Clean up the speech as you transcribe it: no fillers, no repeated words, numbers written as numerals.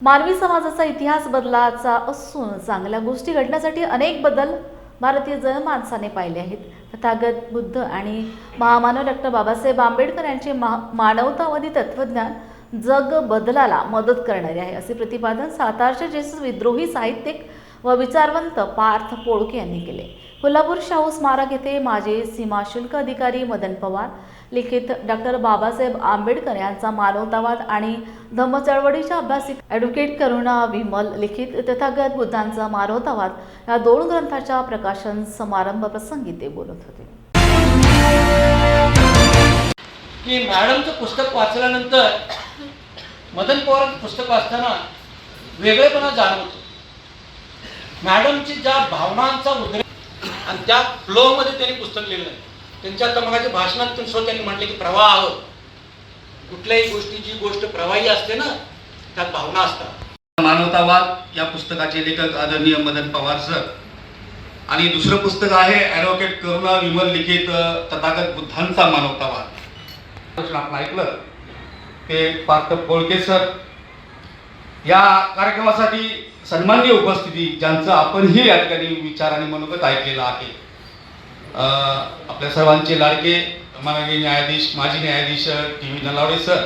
मानवी समाजाचा इतिहास बदलाचा असून चांगल्या गोष्टी घडण्यासाठी अनेक बदल भारतीय जनमानसाने पाहिले आहेत. तथागत बुद्ध आणि महामानव डॉक्टर बाबासाहेब आंबेडकर यांचे मानवतावादी तत्वज्ञान जग बदलाला मदत करणारे आहे, असे प्रतिपादन सातारचे ज्येष्ठ विद्रोही साहित्यिक व विचारवंत पार्थ पोळके यांनी केले. कोल्हापूर शाहू स्मारक येथे माजी सीमाशुल्क अधिकारी मदन पवार लिखित डॉक्टर बाबासाहेब आंबेडकर यांचा मानवतावाद आणि धम्म चळवळीच्या अभ्यासिक ॲडव्होकेट करुणा विमल लिखित तथागत बुद्धांचा मानवतावाद या दोन ग्रंथाच्या प्रकाशन समारंभ प्रसंगी ते बोलत होते. की मॅडमचं पुस्तक वाचल्यानंतर मदन पवारांचं पुस्तक वाचताना वेगळेपणा जाणवतो. मॅडमची ज्या भावनांचा उद्रेक आणि त्या फ्लोमध्ये त्यांनी पुस्तक लिहिलं. त्यांच्या मगाच्या भाषणातून त्यांनी म्हटले की प्रवाह, कुठल्याही गोष्टीची गोष्ट प्रवाही असते ना, त्यात भावना असतात. मानवतावाद या पुस्तकाचे लेखक आदरणीय मदन पवार सर आणि दुसरं पुस्तक आहे ॲडव्होकेट करुणा विमल लिखित तथागत बुद्धांचा मानवतावाद. आपण ऐकलं ते पार्थ पोळके सर. या कार्यक्रमासाठी सन्माननीय उपस्थिती ज्यांचं आपणही या ठिकाणी विचार आणि मनोगत ऐकलेलं आहे. आपल्या सर्वांचे लाडके माननीय न्यायाधीश माजी न्यायाधीश टी व्ही नलावडे सर,